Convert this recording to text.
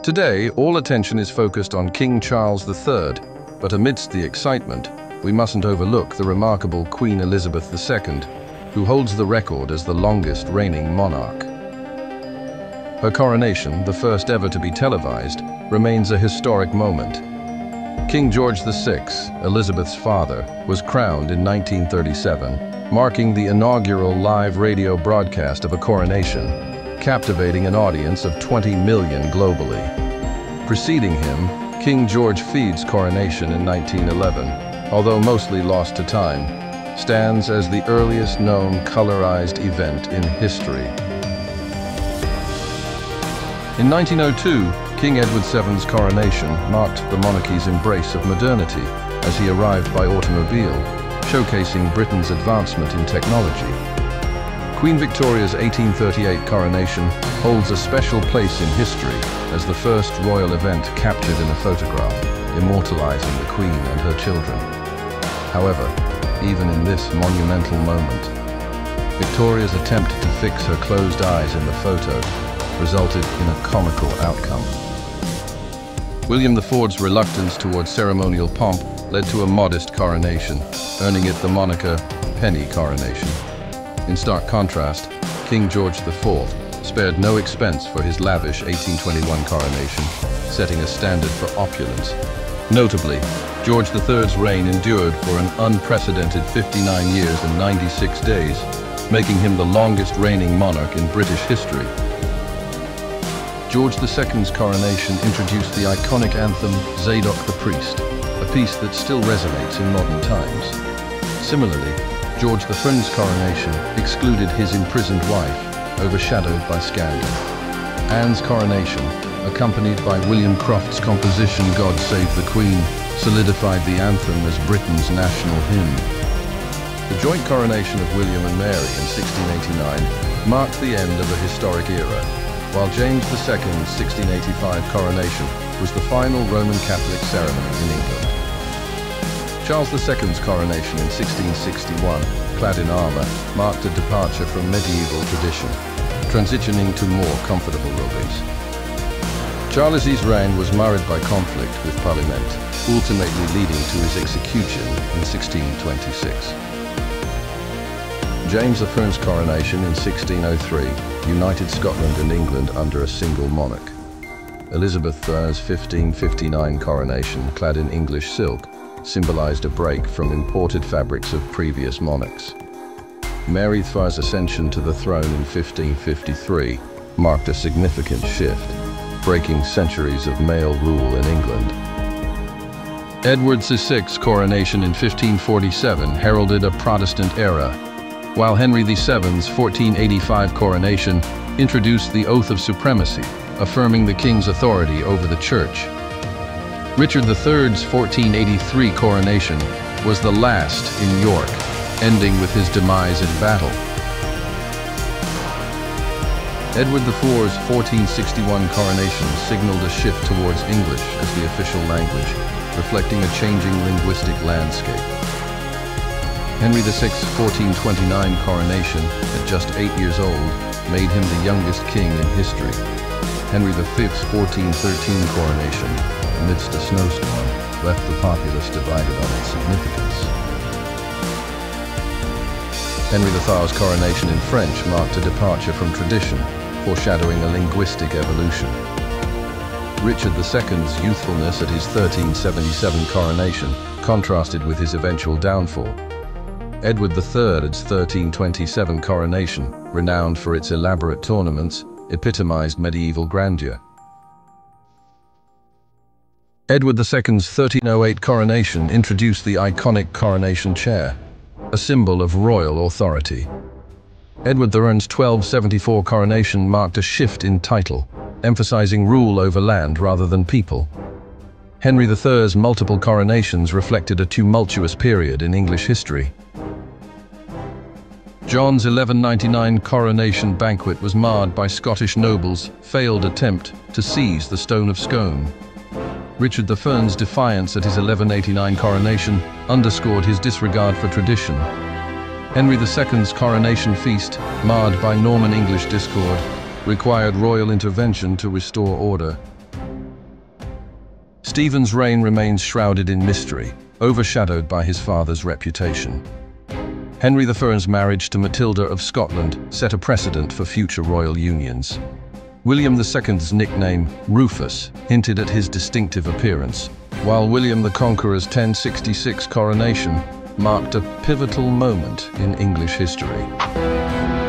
Today, all attention is focused on King Charles III, but amidst the excitement, we mustn't overlook the remarkable Queen Elizabeth II, who holds the record as the longest reigning monarch. Her coronation, the first ever to be televised, remains a historic moment. King George VI, Elizabeth's father, was crowned in 1937, marking the inaugural live radio broadcast of a coronation, captivating an audience of 20 million globally. Preceding him, King George Fifth's coronation in 1911, although mostly lost to time, stands as the earliest known colorized event in history. In 1902, King Edward VII's coronation marked the monarchy's embrace of modernity as he arrived by automobile, showcasing Britain's advancement in technology. Queen Victoria's 1838 coronation holds a special place in history as the first royal event captured in a photograph, immortalizing the Queen and her children. However, even in this monumental moment, Victoria's attempt to fix her closed eyes in the photo resulted in a comical outcome. William IV's reluctance towards ceremonial pomp led to a modest coronation, earning it the moniker Penny Coronation. In stark contrast, King George IV spared no expense for his lavish 1821 coronation, setting a standard for opulence. Notably, George III's reign endured for an unprecedented 59 years and 96 days, making him the longest reigning monarch in British history. George II's coronation introduced the iconic anthem Zadok the Priest, a piece that still resonates in modern times. Similarly, George V's coronation excluded his imprisoned wife, overshadowed by scandal. Anne's coronation, accompanied by William Croft's composition God Save the Queen, solidified the anthem as Britain's national hymn. The joint coronation of William and Mary in 1689 marked the end of a historic era, while James II's 1685 coronation was the final Roman Catholic ceremony in England. Charles II's coronation in 1661, clad in armor, marked a departure from medieval tradition, transitioning to more comfortable robes. Charles's reign was marred by conflict with Parliament, ultimately leading to his execution in 1626. James I's coronation in 1603 united Scotland and England under a single monarch. Elizabeth I's 1559 coronation, clad in English silk, symbolized a break from imported fabrics of previous monarchs. Mary I's ascension to the throne in 1553 marked a significant shift, breaking centuries of male rule in England. Edward VI's coronation in 1547 heralded a Protestant era, while Henry VII's 1485 coronation introduced the Oath of Supremacy, affirming the king's authority over the church. Richard III's 1483 coronation was the last in York, ending with his demise in battle. Edward IV's 1461 coronation signaled a shift towards English as the official language, reflecting a changing linguistic landscape. Henry VI's 1429 coronation, at just 8 years old, made him the youngest king in history. Henry V's 1413 coronation, amidst a snowstorm, left the populace divided on its significance. Henry VII's coronation in French marked a departure from tradition, foreshadowing a linguistic evolution. Richard II's youthfulness at his 1377 coronation contrasted with his eventual downfall. Edward III's 1327 coronation, renowned for its elaborate tournaments, epitomized medieval grandeur. Edward II's 1308 coronation introduced the iconic coronation chair, a symbol of royal authority. Edward III's 1274 coronation marked a shift in title, emphasizing rule over land rather than people. Henry III's multiple coronations reflected a tumultuous period in English history. John's 1199 coronation banquet was marred by Scottish nobles' failed attempt to seize the Stone of Scone. Richard I's defiance at his 1189 coronation underscored his disregard for tradition. Henry II's coronation feast, marred by Norman English discord, required royal intervention to restore order. Stephen's reign remains shrouded in mystery, overshadowed by his father's reputation. Henry I's marriage to Matilda of Scotland set a precedent for future royal unions. William II's nickname, Rufus, hinted at his distinctive appearance, while William the Conqueror's 1066 coronation marked a pivotal moment in English history.